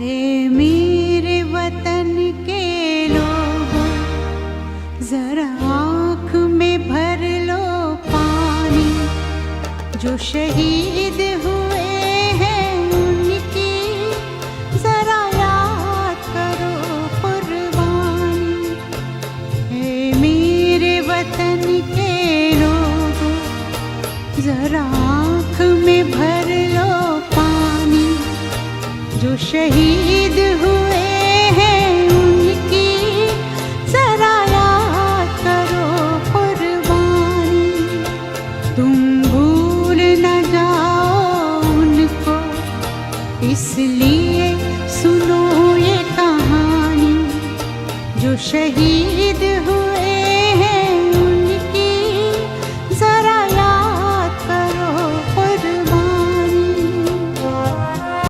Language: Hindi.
हे मेरे वतन के लोगों, जरा आँख में भर लो पानी। जो शहीद हुए हैं उनकी जरा याद करो कुर्बानी। हे मेरे वतन के लोगों, जरा आँख में भर लो पानी। जो शहीद हुए हैं उनकी जरा याद करो कुर्बानी। तुम भूल न जाओ उनको, इसलिए सुनो ये कहानी। जो शहीद हुए हैं